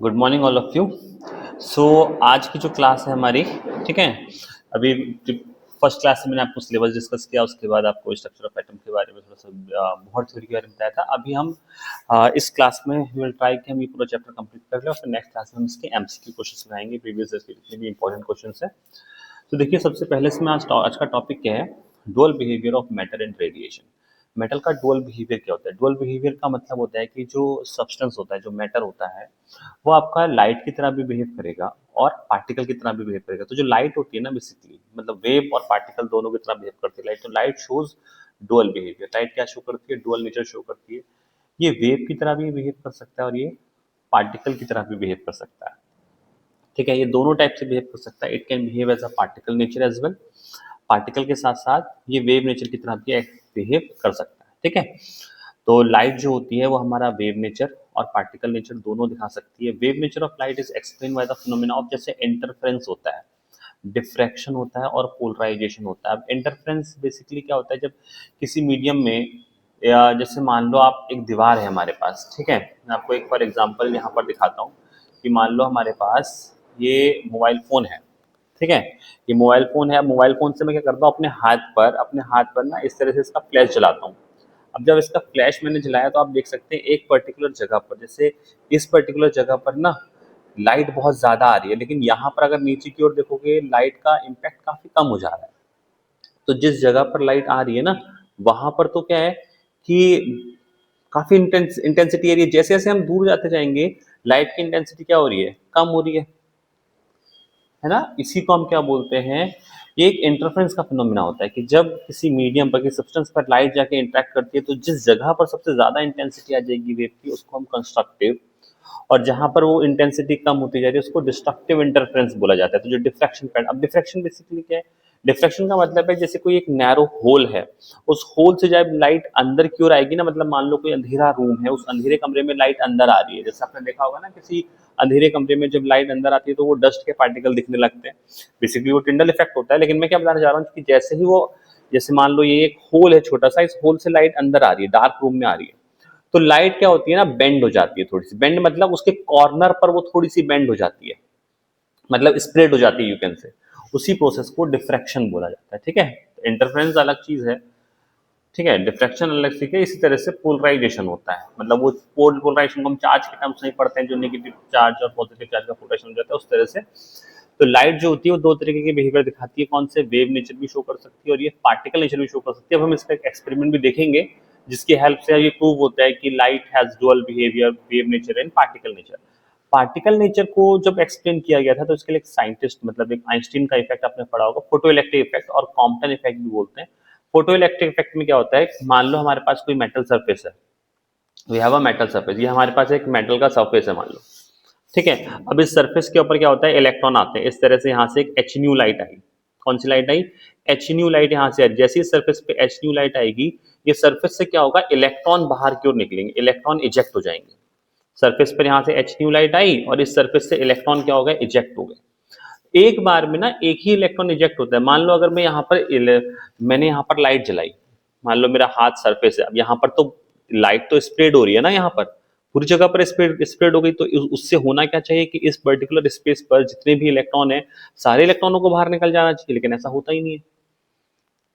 Good morning all of you. So आज की जो क्लास है हमारी, ठीक है, अभी फर्स्ट क्लास में मैंने आपको सिलेबस डिस्कस किया, उसके बाद आपको स्ट्रक्चर ऑफ एटम के बारे में थोड़ा सा मोहर थ्योरी के बारे में बताया था। अभी हम इस क्लास में विल ट्राई कि हम ये पूरा चैप्टर कंप्लीट कर लें और फिर नेक्स्ट क्लास में हम इसके एमसीक्यू क्वेश्चन लगाएंगे, प्रीवियस ईयर के जितने भी इंपॉर्टेंट क्वेश्चन है। तो देखिए, सबसे पहले इसमें आज का टॉपिक क्या है, dual behaviour of matter and radiation. Metal का डुअल बिहेवियर क्या होता है? डुअल बिहेवियर का मतलब होता है कि जो सब्सटेंस होता है, जो मैटर होता है, वो आपका लाइट की तरह भी बिहेव करेगा और पार्टिकल की तरह भी बिहेव करेगा। तो जो लाइट होती है ना, बेसिकली मतलब वेव और पार्टिकल दोनों की तरह बिहेव करती है लाइट। तो light shows dual behaviour. Light क्या शो करती है? डुअल नेचर शो करती है। ये वेव की तरह भी बिहेव कर सकता है और ये पार्टिकल की तरह भी बिहेव कर सकता है। ठीक है, ये दोनों टाइप से बिहेव कर सकता है। It can behave as a particle nature as well. Particle के साथ साथ ये वेव नेचर की तरह भी बिहेव कर सकता है। ठीक है, तो लाइट जो होती है वो हमारा वेव नेचर और पार्टिकल नेचर दोनों दिखा सकती है। Wave nature of light is explain by the phenomena of, जैसे इंटरफेरेंस होता है, डिफ्रैक्शन होता है और पोलराइजेशन होता है। अब इंटरफेरेंस बेसिकली क्या होता है? जब किसी मीडियम में, या जैसे मान लो आप, एक दीवार है हमारे पास, ठीक है, मैं आपको एक फॉर एग्जांपल यहाँ पर दिखाता हूँ कि मान लो हमारे पास ये मोबाइल फोन है, ठीक है, ये मोबाइल फोन है। मोबाइल फोन से मैं क्या करता हूँ, अपने हाथ पर ना इस तरह से इसका फ्लैश जलाता हूँ। अब जब इसका फ्लैश मैंने जलाया तो आप देख सकते हैं एक पर्टिकुलर जगह पर, जैसे इस पर्टिकुलर जगह पर ना लाइट बहुत ज्यादा आ रही है, लेकिन यहाँ पर अगर नीचे की ओर देखोगे लाइट का इम्पैक्ट काफी कम हो जा रहा है। तो जिस जगह पर लाइट आ रही है ना, वहां पर तो क्या है कि काफी इंटेंसिटी आ रही है। जैसे जैसे हम दूर जाते जाएंगे लाइट की इंटेंसिटी क्या हो रही है? कम हो रही है ना। इसी को हम क्या बोलते हैं? ये एक इंटरफेरेंस का फिनोमिना होता है कि जब किसी मीडियम पर, किसी सब्सटेंस पर लाइट जाके इंटरेक्ट करती है तो जिस जगह पर सबसे ज्यादा इंटेंसिटी आ जाएगी वेव की, उसको हम कंस्ट्रक्टिव, और जहां पर वो इंटेंसिटी कम होती जा रही है उसको डिस्ट्रक्टिव इंटरफेरेंस बोला जाता है। तो जो डिफ्रैक्शन पैटर्न, अब डिफ्रैक्शन बेसिकली क्या है? डिफ्रैक्शन का मतलब है जैसे कोई एक नैरो होल है, उस होल से जब लाइट अंदर की ओर आएगी ना, मतलब मान लो कोई अंधेरा रूम है, उस अंधेरे कमरे में लाइट अंदर आ रही है, जैसे आपने देखा होगा ना किसी अंधेरे कमरे में जब लाइट अंदर आती है तो वो डस्ट के पार्टिकल दिखने लगते हैं। बेसिकली वो टिंडल इफेक्ट होता है। लेकिन मैं क्या बताना चाह रहा हूँ कि जैसे ही वो, जैसे मान लो ये एक होल है छोटा सा, इस होल से लाइट अंदर आ रही है, डार्क रूम में आ रही है, तो लाइट क्या होती है ना, बेंड हो जाती है थोड़ी सी। बेंड मतलब उसके कॉर्नर पर वो थोड़ी सी बेंड हो जाती है, मतलब स्प्रेड हो जाती है, यू कैन से। उसी प्रोसेस को डिफ्रैक्शन बोला जाता है। ठीक है, इंटरफेरेंस अलग चीज है, ठीक है, डिफ्रैक्शन अलग चीज है। इसी तरह से पोलराइजेशन होता है, मतलब वो पोलराइजेशन को हम चार्ज के टर्म्स नहीं पढ़ते हैं, जो नेगेटिव चार्ज और पॉजिटिव चार्ज का पोलराइजेशन हो जाता है, उस तरह से। तो लाइट जो होती है वो दो तरीके के बिहेवियर दिखाती है। कौन से? वेव नेचर भी शो कर सकती है और ये पार्टिकल नेचर भी शो कर सकती है। अब हम इसका एक एक्सपेरिमेंट भी देखेंगे जिसकी हेल्प से ये प्रूव होता है कि light has dual behaviour, wave nature and particle nature. Particle nature को जब एक्सप्लेन किया गया था तो इसके लिए एक साइंटिस्ट, मतलब एक आइंस्टीन का इफेक्ट आपने पढ़ा होगा, फोटो इलेक्ट्रिक इफेक्ट, और कॉम्पटन इफेक्ट भी बोलते हैं। फोटो इलेक्ट्रिक इफेक्ट में क्या होता है, मान लो हमारे पास कोई मेटल सरफेस है, we have a metal surface, ये हमारे पास एक मेटल का सरफेस है मान लो, ठीक है। अब इस सरफेस के ऊपर क्या होता है, इलेक्ट्रॉन आते हैं। इस तरह से यहाँ से एक एच न्यू लाइट आई। कौन सी लाइट आई? एच न्यू लाइट यहाँ से आई। जैसे इस सरफेस पे एच न्यू लाइट आएगी, ये सरफेस से क्या होगा, इलेक्ट्रॉन बाहर की ओर निकलेंगे, इलेक्ट्रॉन इजेक्ट हो जाएंगे। सरफेस पर यहाँ से एच न्यू लाइट आई और इस सरफेस से इलेक्ट्रॉन क्या हो गए, इजेक्ट हो गए। एक बार में ना एक ही इलेक्ट्रॉन इजेक्ट होता है। मान लो अगर मैं यहाँ पर मैंने यहाँ पर लाइट जलाई, मान लो मेरा हाथ सरफेस है, अब यहाँ पर तो लाइट तो स्प्रेड हो रही है ना, यहाँ पर पूरी जगह पर स्प्रेड स्प्रेड हो गई, तो उससे होना क्या चाहिए कि इस पर्टिकुलर स्पेस पर जितने भी इलेक्ट्रॉन है, सारे इलेक्ट्रॉनों को बाहर निकल जाना चाहिए, लेकिन ऐसा होता ही नहीं है।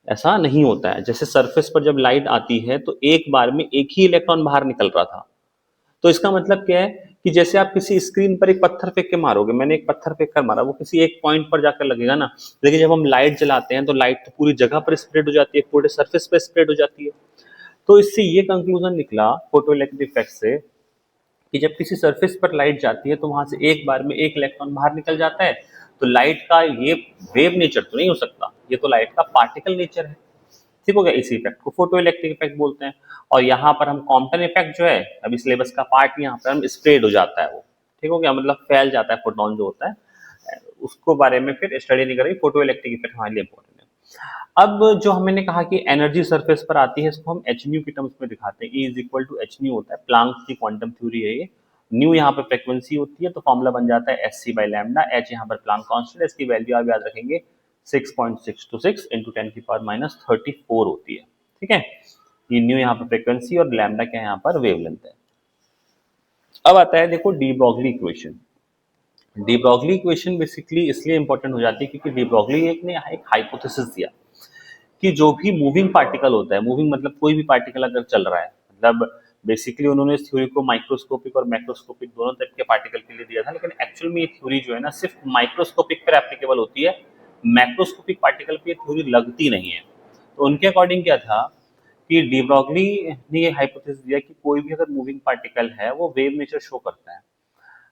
ऐसा नहीं होता है। जैसे सरफेस पर जब लाइट आती है तो एक बार में एक ही इलेक्ट्रॉन बाहर निकल रहा था। तो इसका मतलब क्या है कि जैसे आप किसी स्क्रीन पर एक पत्थर फेंक के मारोगे, मैंने एक पत्थर फेंक कर मारा, वो किसी एक पॉइंट पर जाकर लगेगा ना, लेकिन जब हम लाइट जलाते हैं तो लाइट तो पूरी जगह पर स्प्रेड हो जाती है, पूरे सरफेस पर स्प्रेड हो जाती है। तो इससे ये कंक्लूजन निकला फोटो इलेक्ट्रिक इफेक्ट से कि जब किसी सरफेस पर लाइट जाती है तो वहां से एक बार में एक इलेक्ट्रॉन बाहर निकल जाता है। तो लाइट का ये वेव नेचर तो नहीं हो सकता, ये तो लाइट का पार्टिकल नेचर है। ठीक हो गया, इसी इफेक्ट को फोटो इलेक्ट्रिक इफेक्ट बोलते हैं। और यहाँ पर हम कॉम्पटन इफेक्ट जो है, अभी सिलेबस का पार्ट, यहाँ पर हम स्प्रेड हो जाता है वो, ठीक हो गया, मतलब फैल जाता है फोटोन जो होता है, उसको बारे में फिर स्टडी नहीं करेंगे। फोटो इलेक्ट्रिक इफेक्ट हमारे लिए इंपॉर्टेंट है। अब जो हमने कहा कि एनर्जी सरफेस पर आती है, इसको हम एच न्यू की टर्म्स में दिखाते हैं। E is equal to h nu होता है, प्लांक की क्वांटम थ्योरी है ये। न्यू यहाँ पर फ्रिक्वेंसी होती है, तो फॉर्मूला बन जाता है S C by lambda. H यहाँ पर प्लांक कांस्टेंट है, इसकी वैल्यू आप याद रखेंगे 6.626 इंटू 10⁻34 होती है। ठीक है, ये न्यू यहाँ पर फ्रिक्वेंसी और लैम्डा क्या है यहाँ पर वेवलेंथ है। अब आता है देखो de Broglie equation. De Broglie equation basically इसलिए इंपॉर्टेंट हो जाती है क्योंकि डी ब्रॉगली एक ने एक हाइपोथेसिस दिया कि जो भी मूविंग पार्टिकल होता है, मूविंग मतलब कोई भी पार्टिकल अगर चल रहा है, मतलब बेसिकली उन्होंने इस थ्योरी को माइक्रोस्कोपिक और मैक्रोस्कोपिक दोनों टाइप के पार्टिकल के लिए दिया था, लेकिन एक्चुअल में ये थ्योरी जो है ना सिर्फ माइक्रोस्कोपिक पर एप्लीकेबल होती है, मैक्रोस्कोपिक पार्टिकल पे ये थ्योरी लगती नहीं है। तो उनके अकॉर्डिंग क्या था कि डी ब्रॉगली ने ये हाइपोथेसिस दिया कि कोई भी अगर मूविंग पार्टिकल है वो वेव नेचर शो करता है।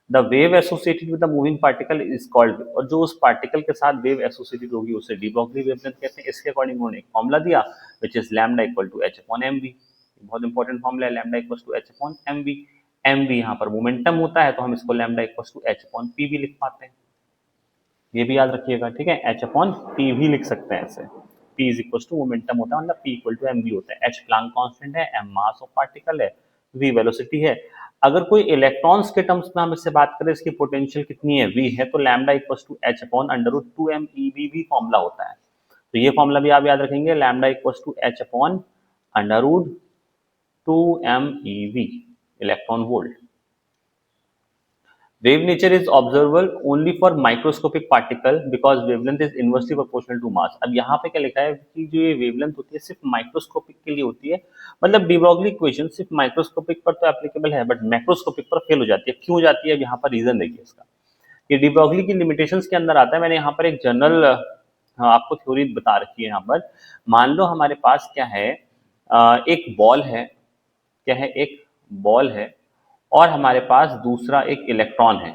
The wave associated with the moving particle is called, और जो उस पार्टिकल के साथ वेव एसोसिएटेड होगी उसे डी ब्रॉगली वेवलेंथ कहते हैं। इसके अकॉर्डिंग उन्होंने एक फॉर्मूला दिया which is lambda equal to h upon mv। बहुत इंपॉर्टेंट फॉर्मूला है lambda equal to h upon mv। mv यहाँ पर मोमेंटम होता है तो हम इसको lambda equal to h upon p भी लिख पाते हैं, ये भी याद रखिएगा, ठीक है। h अपॉन p भी लिख सकते हैं ऐसे। p is equal to momentum होता है, मतलब p इक्वल टू mv होता है। h प्लैंक कांस्टेंट है, m मास ऑफ पार्टिकल है, v वेलोसिटी है। अगर कोई इलेक्ट्रॉन्स के टर्म्स में हम इससे बात करें इसकी पोटेंशियल कितनी है, v है, तो lambda equal to h upon under root 2m ev भी फॉर्मूला होता है। तो ये फॉर्मूला भी आप याद रखेंगे, lambda equal to h upon under root 2m ev electron volt. Wave nature is observable only for microscopic particle because wavelength is inversely proportional to mass। अब यहाँ पे क्या लिखा है कि जो ये वेवलेंथ होती है सिर्फ माइक्रोस्कोपिक के लिए होती है, मतलब डी ब्रॉगली इक्वेशन सिर्फ माइक्रोस्कोपिक पर तो एप्लीकेबल है बट मैक्रोस्कोपिक पर फेल हो जाती है। क्यों जाती है, अब यहाँ पर रीजन देखिए इसका। ये डी ब्रॉगली की लिमिटेशंस के अंदर आता है। मैंने यहाँ पर एक जनरल आपको थ्योरी बता रखी है। यहाँ पर मान लो हमारे पास क्या है, एक बॉल है, क्या है, एक बॉल है और हमारे पास दूसरा एक इलेक्ट्रॉन है।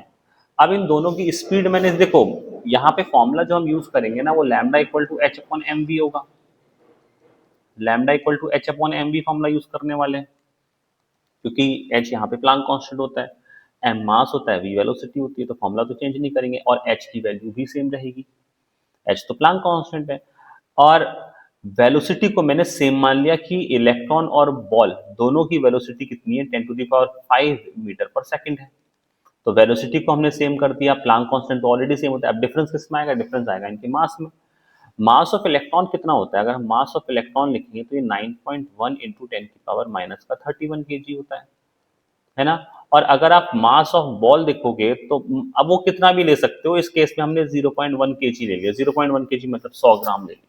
अब इन दोनों की स्पीड मैंने देखो यहाँ पे फॉर्मूला जो हम यूज करेंगे ना वो lambda equal to h upon m v होगा। Lambda equal to h upon m v formula use करने वाले हैं क्योंकि h यहाँ पे प्लैंक कांस्टेंट होता है, m मास होता है, v वेलोसिटी होती है, तो फॉर्मूला तो चेंज नहीं करेंगे और h की वैल्यू भी सेम रहेगी। h तो प्लैंक कांस्टेंट है और वेलोसिटी को मैंने सेम मान लिया कि इलेक्ट्रॉन और बॉल दोनों की वेलोसिटी कितनी है, 10 टू द पावर 5 मीटर पर सेकंड है। तो वेलोसिटी को हमने सेम कर दिया, प्लैंक कांस्टेंट तो ऑलरेडी सेम होता है। अब डिफरेंस किसमें आएगा, डिफरेंस आएगा इनके मास में। मास ऑफ इलेक्ट्रॉन कितना होता है, अगर हम मास ऑफ इलेक्ट्रॉन लिखेंगे तो ये 9.1 इंटू 10 की पावर माइनस का 31 केजी होता है ना। और अगर आप मास ऑफ बॉल देखोगे तो अब वो कितना भी ले सकते हो, इस केस में हमने 0.1 केजी ले लिया। 0.1 केजी मतलब 100 ग्राम ले लिया,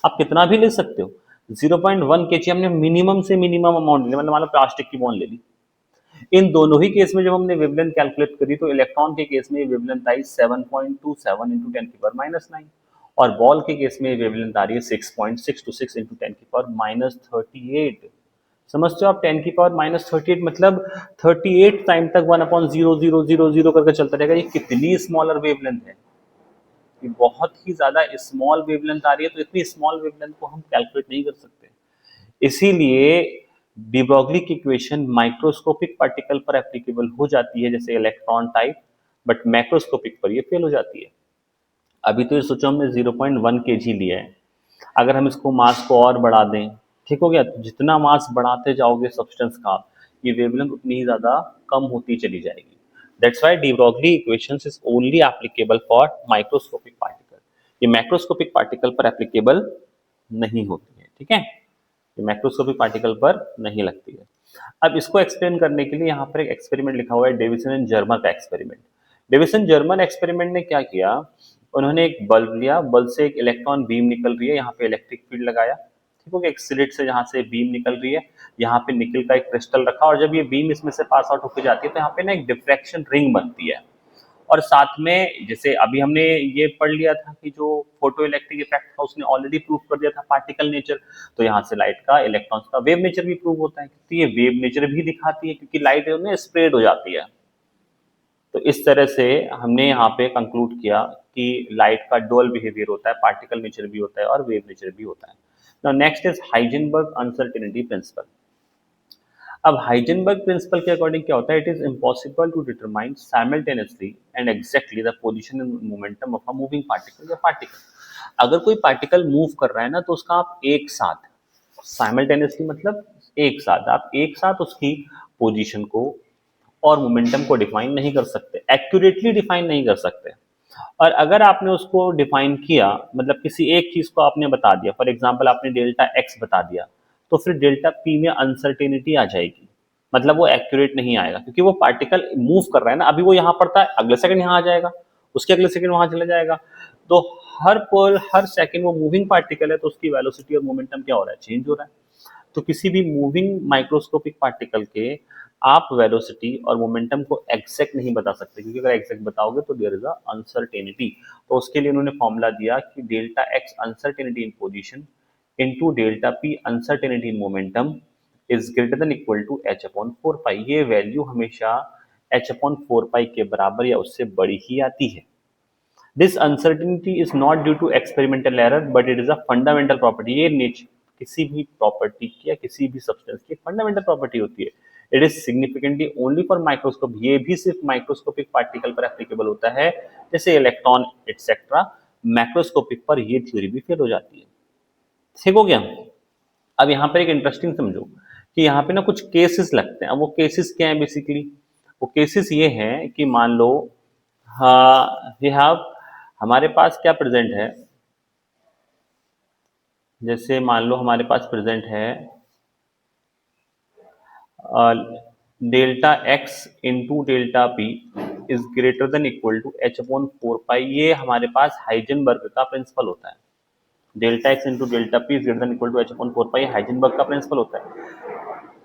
आप कितना भी ले सकते हो। 0.1 केजी हमने मिनिमम से मिनिमम अमाउंट ले लिया, मतलब मान लो प्लास्टिक की बॉल ले ली। इन दोनों ही केस में जब हमने वेवलेंथ कैलकुलेट करी तो इलेक्ट्रॉन के केस में वेवलेंथ आई 7.27 इंटू 10 की पावर माइनस 9 और बॉल के केस में वेवलेंथ आ रही है 6.626 इंटू 10 की पावर माइनस 38। समझते हो आप, 10 की पावर माइनस 38 मतलब 38 टाइम तक 1/0000 करके चलता रहेगा। ये कितनी स्मॉलर वेवलेंथ है, ये बहुत ही ज्यादा स्मॉल वेवलेंथ आ रही है। तो इतनी स्मॉल वेवलेंथ को हम कैलकुलेट नहीं कर सकते, इसीलिए डी ब्रॉगली की इक्वेशन माइक्रोस्कोपिक पार्टिकल पर एप्लीकेबल हो जाती है जैसे इलेक्ट्रॉन टाइप, बट मैक्रोस्कोपिक पर ये फेल हो जाती है। अभी तो ये सोचो हमने 0.1 केजी लिया है, अगर हम इसको मास को और बढ़ा दें, ठीक हो गया, तो जितना मास बढ़ाते जाओगे सब्सटेंस का ये वेवलेंथ उतनी ही ज्यादा कम होती चली जाएगी। That's why de Broglie equations is only applicable for microscopic particle, ये मैक्रोस्कोपिक पार्टिकल पर एप्लीकेबल नहीं होती है, ठीक है, ये मैक्रोस्कोपिक पार्टिकल पर नहीं लगती है। अब इसको एक्सप्लेन करने के लिए यहाँ पर एक एक्सपेरिमेंट लिखा हुआ है, डेविसन एंड जर्मर का एक्सपेरिमेंट। डेविसन जर्मर एक्सपेरिमेंट ने क्या किया, उन्होंने एक बल्ब लिया, बल्ब से एक इलेक्ट्रॉन बीम निकल रही है, यहाँ पे इलेक्ट्रिक फील्ड लगाया, ठीक हो गया, एक स्लिट से जहाँ से बीम निकल रही है, यहाँ पे निकल का एक क्रिस्टल रखा और जब ये बीम इसमें से पास आउट होकर जाती है तो यहाँ पे ना एक डिफ्रैक्शन रिंग बनती है। और साथ में जैसे अभी हमने ये पढ़ लिया था कि जो फोटो इलेक्ट्रिक इफेक्ट था उसने ऑलरेडी प्रूव कर दिया था पार्टिकल नेचर, तो यहाँ से लाइट का, इलेक्ट्रॉन्स का वेव नेचर भी प्रूव होता है, तो ये वेव नेचर भी दिखाती है क्योंकि लाइट में स्प्रेड हो जाती है। तो इस तरह से हमने यहाँ पे कंक्लूड किया कि लाइट का डुअल बिहेवियर होता है, पार्टिकल नेचर भी होता है और वेव नेचर भी होता है। Now next is Heisenberg uncertainty principle. अब हाइजेनबर्ग प्रिंसिपल के अकॉर्डिंग क्या होता है, it is impossible to determine simultaneously and exactly the position and momentum of a moving particle या पार्टिकल। अगर कोई पार्टिकल मूव कर रहा है ना तो उसका आप एक साथ, साइमल्टेनियसली मतलब एक साथ, आप एक साथ उसकी पोजीशन को और मोमेंटम को डिफाइन नहीं कर सकते, एक्यूरेटली डिफाइन नहीं कर सकते। और अगर आपने उसको डिफाइन किया, मतलब किसी एक चीज को आपने बता दिया, फॉर एग्जांपल आपने डेल्टा एक्स बता दिया, तो फिर डेल्टा पी में अनसर्टेनिटी आ जाएगी। मतलब वो एक्यूरेट नहीं आएगा, क्योंकि वो पार्टिकल मूव कर रहा है ना, अभी वो यहाँ पर था, अगले सेकंड यहाँ आ जाएगा, उसके अगले सेकंड वहां चला जाएगा। तो हर सेकंड वो मूविंग पार्टिकल है, तो उसकी वेलोसिटी और मोमेंटम क्या हो रहा है, चेंज हो रहा है। तो किसी भी मूविंग माइक्रोस्कोपिक पार्टिकल के आप वेलोसिटी और मोमेंटम को एग्जैक्ट नहीं बता सकते, क्योंकि अगर एग्जैक्ट बताओगे तो देयर इज अ अनसर्टेनिटी। तो उसके लिए उन्होंने फॉर्मूला दिया कि delta x uncertainty in position into delta p uncertainty in momentum is greater than equal to h upon 4 pi. ये वैल्यू हमेशा एच अपॉन 4 पाई के बराबर या उससे बड़ी ही आती है। This uncertainty is not due to experimental error but it is a fundamental property. ये नेचर किसी भी प्रॉपर्टी की या किसी भी सब्सटेंस की फंडामेंटल प्रॉपर्टी होती है। It is significantly only for microscope. ये भी सिर्फ माइक्रोस्कोपिक पार्टिकल पर एप्लीकेबल होता है, जैसे इलेक्ट्रॉन एटसेट्रा। मैक्रोस्कोपिक पर ये थ्योरी भी फेल हो जाती है। ठीक हो गया। अब यहाँ पर एक इंटरेस्टिंग समझो कि यहाँ पे ना कुछ केसेस लगते हैं। अब वो केसेस क्या है, बेसिकली वो केसेस ये हैं कि मान लो हाँ वी हैव, हमारे पास क्या प्रेजेंट है, जैसे मान लो हमारे पास प्रेजेंट है delta x into delta p is greater than equal to h upon 4 pi. ये हमारे पास हाइजेनबर्ग का प्रिंसिपल होता है। Delta x into delta p is greater than equal to h upon 4 pi Heisenberg का प्रिंसिपल होता है।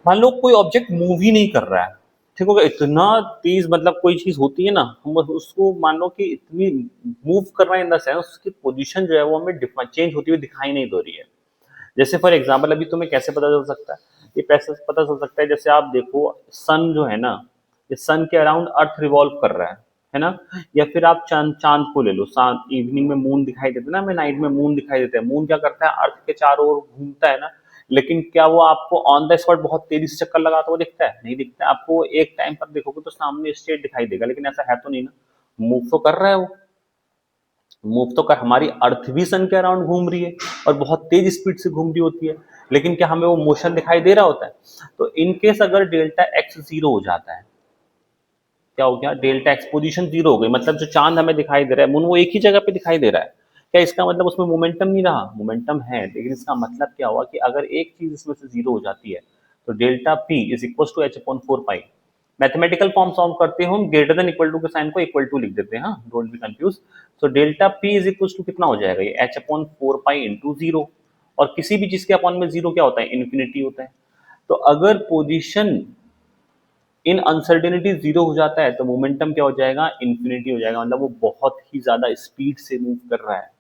मान लो कोई ऑब्जेक्ट मूव ही नहीं कर रहा है, ठीक होगा, इतना तेज, मतलब कोई चीज होती है ना, हम उसको मान लो कि इतनी मूव कर रहा है इन द सेंस उसकी पोजीशन जो है वो हमें चेंज होती हुई दिखाई नहीं दे रही है। जैसे फॉर एग्जांपल अभी तुम्हें कैसे पता चल सकता है, ये कैसे पता चल सकता है, जैसे आप देखो सन जो है ना, ये सन के अराउंड अर्थ रिवॉल्व कर रहा है ना। या फिर आप चांद चांद को ले लो, इवनिंग में मून दिखाई देता है ना, हमें नाइट में मून दिखाई देता है। मून क्या करता है, अर्थ के चारों ओर घूमता है ना, लेकिन क्या वो आपको ऑन द स्पॉट बहुत तेजी से चक्कर लगाता हुआ दिखता है, नहीं दिखता है। आपको एक टाइम पर देखोगे तो सामने स्ट्रेट दिखाई देगा, लेकिन ऐसा है तो नहीं ना, मूव तो कर रहा है वो, मूव तो कर, हमारी अर्थ भी सन के अराउंड घूम रही है और बहुत तेज स्पीड से घूम रही होती है, लेकिन क्या हमें वो मोशन दिखाई दे रहा होता है। तो इनकेस अगर डेल्टा एक्स जीरो हो जाता है, क्या हो गया, डेल्टा एक्स पोजीशन जीरो हो गई, मतलब जो चांद हमें दिखाई दे रहा है मून वो एक ही जगह पे दिखाई दे रहा है, क्या इसका मतलब उसमें मोमेंटम नहीं रहा, मोमेंटम है, लेकिन इसका मतलब क्या हुआ कि अगर एक चीज इसमें से जीरो हो जाती है तो delta p is equal to h upon 4 pi. Mathematical form solve करते हो हम, ग्रेटर देन इक्वल टू के साइन को इक्वल टू लिख देते हैं, डोंट बी कंफ्यूज। तो delta p is equal to कितना हो जाएगा, ये h upon 4 pi into zero. और किसी भी चीज के अपॉन में जीरो क्या होता है, इन्फिनिटी होता है। तो अगर पोजीशन इन अनसर्टेनिटी जीरो हो जाता है तो मोमेंटम क्या हो जाएगा, इन्फिनिटी हो जाएगा, मतलब वो बहुत ही ज्यादा स्पीड से मूव कर रहा है।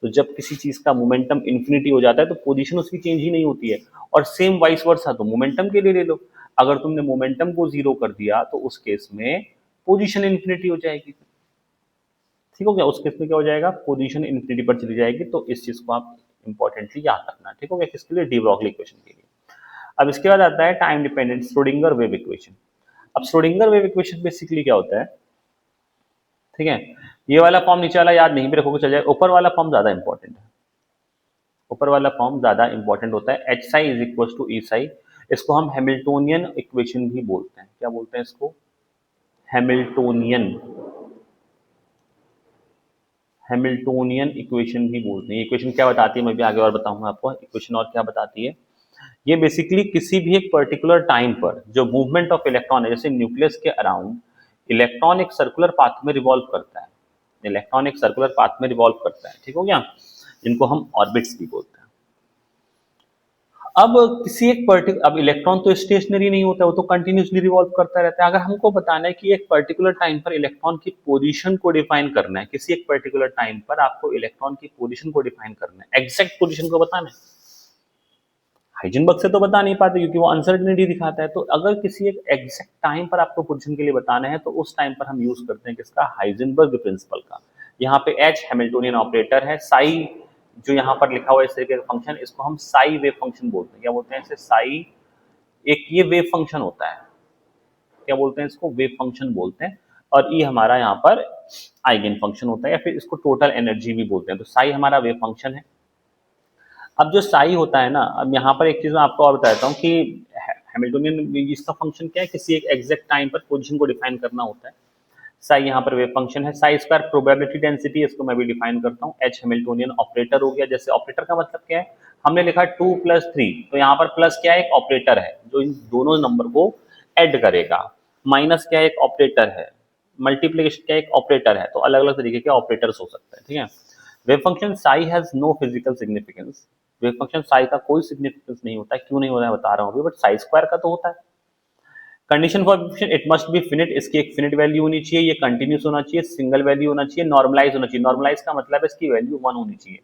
तो जब किसी चीज का मोमेंटम इन्फिनिटी हो जाता है तो पोजीशन उसकी चेंज ही नहीं होती है। और सेम वाइस वर्सा, तो मोमेंटम के लिए ले लो, अगर तुमने मोमेंटम को जीरो कर दिया तो उस केस में पोजीशन इन्फिनिटी हो जाएगी। ठीक हो गया, उस केस में क्या हो जाएगा, पोजीशन इन्फिनिटी पर चली जाएगी। तो इस चीज को आप इंपॉर्टेंटली याद रखना, ठीक हो गया, किसके लिए, डी ब्रॉगली इक्वेशन के लिए। अब इसके बाद आता है time dependent Schrodinger wave equation. अब श्रोडिंगर वेव इक्वेशन बेसिकली क्या होता है, ठीक है, ये वाला फॉर्म नीचे वाला याद नहीं भी रखोगे चल जाए, ऊपर वाला फॉर्म ज्यादा इंपॉर्टेंट है। ऊपर वाला फॉर्म ज्यादा इंपॉर्टेंट होता है, H psi is equal to E psi. इसको हम हैमिल्टोनियन इक्वेशन भी बोलते हैं, क्या बोलते हैं इसको, हैमिल्टोनियन, हैमिल्टोनियन इक्वेशन भी बोलते हैं। इक्वेशन क्या बताती है मैं भी आगे और बताऊंगा आपको, इक्वेशन और क्या बताती है। ये बेसिकली किसी भी एक पर्टिकुलर टाइम पर जो मूवमेंट ऑफ इलेक्ट्रॉन है, जैसे न्यूक्लियस के अराउंड इलेक्ट्रॉन एक सर्कुलर पाथ में रिवॉल्व करता है, इलेक्ट्रॉन एक सर्कुलर पाथ में रिवॉल्व करता है, ठीक हो गया, जिनको हम ऑर्बिट्स भी बोलते हैं। अब किसी एक पर्टिकुलर, अब इलेक्ट्रॉन तो स्टेशनरी नहीं होता है, वो तो कंटिन्यूसली रिवॉल्व करता रहता है। अगर हमको बताना है कि एक पर्टिकुलर टाइम पर इलेक्ट्रॉन की पोजीशन को डिफाइन करना है, किसी एक पर्टिकुलर टाइम पर आपको इलेक्ट्रॉन की पोजीशन को डिफाइन करना है, एग्जैक्ट पोजीशन को बताना है, हाइजेनबर्ग से तो बता नहीं पाते क्योंकि वो अनसर्टेनिटी दिखाता है। तो अगर किसी एक एग्जैक्ट टाइम पर आपको पोजीशन के लिए बताना है तो उस टाइम पर हम यूज करते हैं किसका, हाइजेनबर्ग प्रिंसिपल का। यहाँ पे एच हैमिल्टोनियन ऑपरेटर है, साई जो यहाँ पर लिखा हुआ है इस तरीके का फंक्शन, इसको हम साई वेव फंक्शन बोलते हैं। क्या बोलते हैं इसे, साई, एक ये वेव फंक्शन होता है, क्या बोलते हैं इसको, वेव फंक्शन बोलते हैं। और ये हमारा यहाँ पर आइगन फंक्शन होता है, या फिर इसको टोटल एनर्जी भी बोलते हैं। तो साई हमारा वेव फंक्शन है। अब जो साई होता है ना, अब यहाँ पर एक चीज मैं आपको और बताता हूँ कि हैमिल्टोनियन इसका फंक्शन क्या है, किसी एक एग्जैक्ट टाइम पर पोजीशन को डिफाइन करना होता है। साई यहाँ पर वेव फंक्शन है, साई स्क्वायर प्रोबेबिलिटी डेंसिटी, इसको मैं भी डिफाइन करता हूँ। एच हैमिल्टोनियन ऑपरेटर हो गया, जैसे ऑपरेटर का मतलब क्या है, हमने लिखा 2 + 3, तो यहाँ पर प्लस क्या है, एक ऑपरेटर है जो इन दोनों नंबर को ऐड करेगा, माइनस क्या है, एक ऑपरेटर है, मल्टीप्लिकेशन क्या है, एक ऑपरेटर है, तो अलग अलग तरीके के ऑपरेटर्स हो सकते हैं, ठीक है। Wave function psi has no physical significance, wave function psi का कोई सिग्निफिकेंस नहीं होता है, क्यों नहीं होता है बता रहा हूँ अभी, बट साई स्क्वायर का तो होता है। Condition for function it must be finite, इसकी एक फिनिट वैल्यू होनी चाहिए, ये कंटिन्यूस होना चाहिए, सिंगल वैल्यू होना चाहिए, नॉर्मलाइज होना चाहिए, नॉर्मलाइज का मतलब है इसकी वैल्यू 1 होनी चाहिए।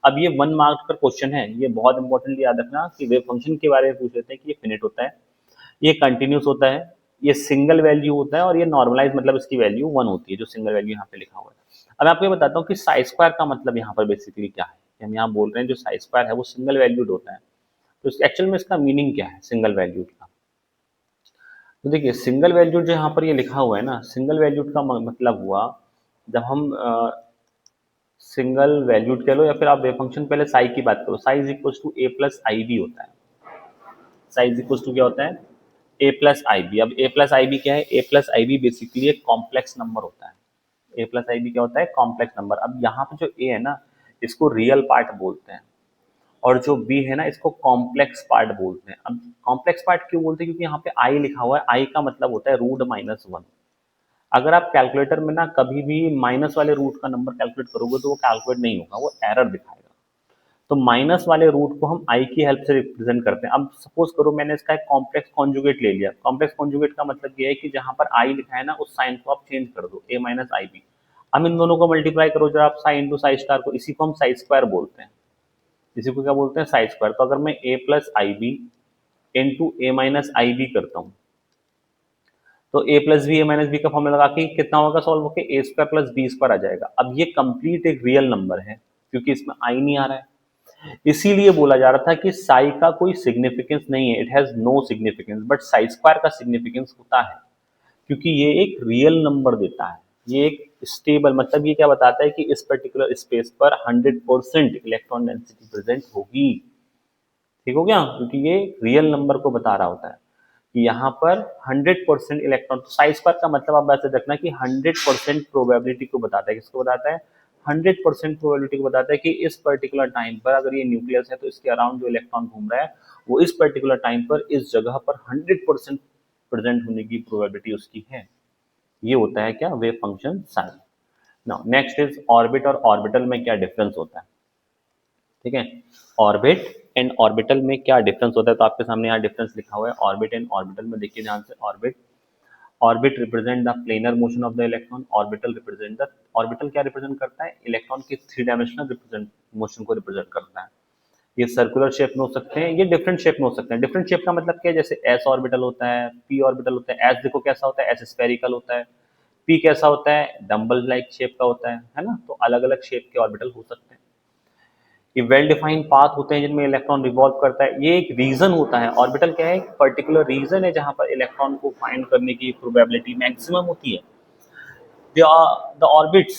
अब ये 1 मार्क्स का क्वेश्चन है, ये बहुत इंपॉर्टेंट याद रखना कि वेव फंक्शन के बारे में पूछ लेते हैं कि ये फिनिट होता है, ये कंटिन्यूस होता है, ये सिंगल वैल्यू होता है, और ये नॉर्मलाइज मतलब इसकी वैल्यू 1 होती है, जो सिंगल वैल्यू यहाँ पे लिखा हुआ है। अब मैं आपको ये बताता हूँ कि साई स्क्वायर का मतलब यहाँ पर बेसिकली क्या है। हम यहाँ बोल रहे हैं जो साई स्क्वायर है वो सिंगल वैल्यूड होता है, तो एक्चुअल में इसका मीनिंग क्या है सिंगल वैल्यूड का। तो देखिए सिंगल वैल्यूड जो यहाँ पर ये लिखा हुआ है ना, सिंगल वैल्यूड का मतलब हुआ जब हम सिंगल वैल्यूड कह लो, या फिर आप वेव फंक्शन पहले साई की बात करो, psi is equal to a plus i b होता है, साई इज इक्वल टू क्या होता है, ए प्लस आई बी। अब ए प्लस आई बी क्या है, ए प्लस आई बी बेसिकली एक कॉम्प्लेक्स नंबर होता है, ए प्लस आई बी क्या होता है, कॉम्प्लेक्स नंबर। अब यहाँ पे जो ए है ना, इसको रियल पार्ट बोलते हैं, और जो बी है ना इसको कॉम्प्लेक्स पार्ट बोलते हैं। अब कॉम्प्लेक्स पार्ट क्यों बोलते हैं, क्योंकि यहाँ पे आई लिखा हुआ है, आई का मतलब होता है रूट माइनस 1। अगर आप कैलकुलेटर में ना कभी भी माइनस वाले रूट का नंबर कैलकुलेट करोगे तो वो कैलकुलेट नहीं होगा, वो एरर दिखाएगा। तो माइनस वाले रूट को हम आई की हेल्प से रिप्रेजेंट करते हैं। अब सपोज करो मैंने इसका एक कॉम्प्लेक्स कॉन्जुगेट ले लिया, कॉम्प्लेक्स कॉन्जुगेट का मतलब ये है कि जहां पर आई लिखा है ना उस साइन को आप चेंज कर दो, ए माइनस आई बी। हम इन दोनों को मल्टीप्लाई करो जब आप साइन इंटू साई स्टार को, इसी को हम साई स्क्वायर बोलते हैं, इसी को क्या बोलते हैं, साई स्क्वायर। तो अगर मैं ए plus i B into A minus I B करता हूँ, तो ए प्लस बी ए माइनस बी का फॉर्मूला लगा के कितना होगा सॉल्व होकर, ए स्क्वायर प्लस बी स्क्वायर आ जाएगा। अब ये कंप्लीट एक रियल नंबर है क्योंकि इसमें आई नहीं आ रहा है, इसीलिए बोला जा रहा था कि साई का कोई सिग्निफिकेंस नहीं है, it has no significance, but psi square का सिग्निफिकेंस होता है क्योंकि ये एक रियल नंबर देता है, ये एक स्टेबल, मतलब ये क्या बताता है कि इस पर्टिकुलर स्पेस पर 100% इलेक्ट्रॉन डेंसिटी प्रेजेंट होगी। ठीक हो गया, क्योंकि ये रियल नंबर को बता रहा होता है कि यहाँ पर 100% इलेक्ट्रॉन, तो साई स्क्वायर का मतलब आप वैसे रखना कि 100% प्रोबेबिलिटी को बताता है, किसको बताता है, 100% प्रोबेबिलिटी को बताता है कि इस पर्टिकुलर टाइम पर अगर ये न्यूक्लियस है तो इसके अराउंड जो इलेक्ट्रॉन घूम रहा है वो इस पर्टिकुलर टाइम पर इस जगह पर 100% प्रेजेंट होने की प्रोबेबिलिटी उसकी है। ये होता है क्या, wave function sine. Now next is orbit और ऑर्बिटल में क्या डिफरेंस होता है। ठीक है, ऑर्बिट एंड ऑर्बिटल में क्या डिफरेंस होता है, तो आपके सामने यहाँ डिफरेंस लिखा हुआ है ऑर्बिट एंड ऑर्बिटल में, देखिए ध्यान से। Orbit, orbit represent the planar motion of the electron, orbital represent the, orbital क्या रिप्रेजेंट करता है, इलेक्ट्रॉन की 3 डायमेंशनल रिप्रेजेंट मोशन को रिप्रेजेंट करता है। ये सर्कुलर शेप में हो सकते हैं, ये डिफरेंट शेप में हो सकते हैं। डिफरेंट शेप का मतलब क्या है, जैसे एस ऑर्बिटल होता है, पी ऑर्बिटल होता है। एस देखो कैसा होता है, एस स्फेरिकल होता है। पी कैसा होता है, डम्बल लाइक शेप का होता है ना। तो अलग अलग शेप के ऑर्बिटल हो सकते हैं। ये वेल डिफाइंड पाथ होते हैं जिनमें इलेक्ट्रॉन रिवॉल्व करता है, ये एक रीजन होता है। ऑर्बिटल क्या है, एक पर्टिकुलर रीजन है जहां पर इलेक्ट्रॉन को फाइंड करने की प्रोबेबिलिटी मैक्सिमम होती है। The orbits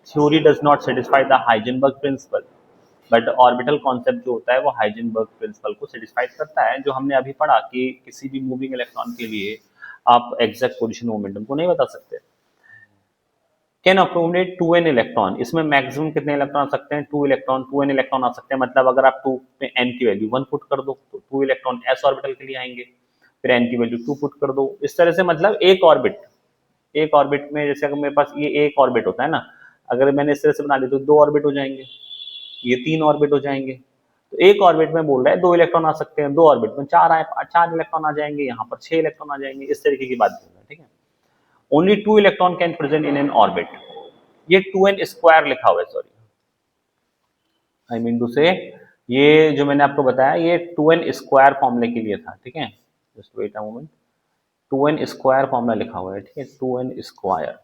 theory does not satisfy the Heisenberg principle, but orbital concept जो होता है वो हाइजेनबर्ग प्रिंसिपल को सेटिस्फाइड करता है, जो हमने अभी पढ़ा कि किसी भी मूविंग इलेक्ट्रॉन के लिए आप एग्जैक्ट पोजीशन मोमेंटम को नहीं बता सकते। कैन अकोमोडेट 2n इलेक्ट्रॉन, इसमें मैक्सिमम कितने इलेक्ट्रॉन आ सकते हैं, 2 इलेक्ट्रॉन, 2n इलेक्ट्रॉन आ सकते हैं। मतलब अगर आप 2 पे n की वैल्यू 1 पुट कर दो तो 2 इलेक्ट्रॉन s ऑर्बिटल के लिए आएंगे, फिर n की वैल्यू 2 पुट कर दो, इस तरह से। मतलब एक ऑर्बिट में, जैसे अगर मेरे पास ये एक ऑर्बिट होता है ना, अगर मैंने इस तरह से बना ली तो 2 ऑर्बिट हो जाएंगे, ये 3 ऑर्बिट हो जाएंगे। तो एक ऑर्बिट में बोल रहा है 2 इलेक्ट्रॉन आ सकते हैं, 2 ऑर्बिट में 4 इलेक्ट्रॉन आ जाएंगे, यहाँ पर 6 इलेक्ट्रॉन आ जाएंगे, इस तरीके की बात बोल रहा है। ठीक है, only 2 electron can present in an orbit. ये 2n स्क्वायर लिखा हुआ है, सॉरी आई मीन टू से, ये जो मैंने आपको बताया ये 2n स्क्वायर फॉर्मूले के लिए था। ठीक है, just wait a moment, 2n square formula लिखा हुआ है। ठीक है, 2n स्क्वायर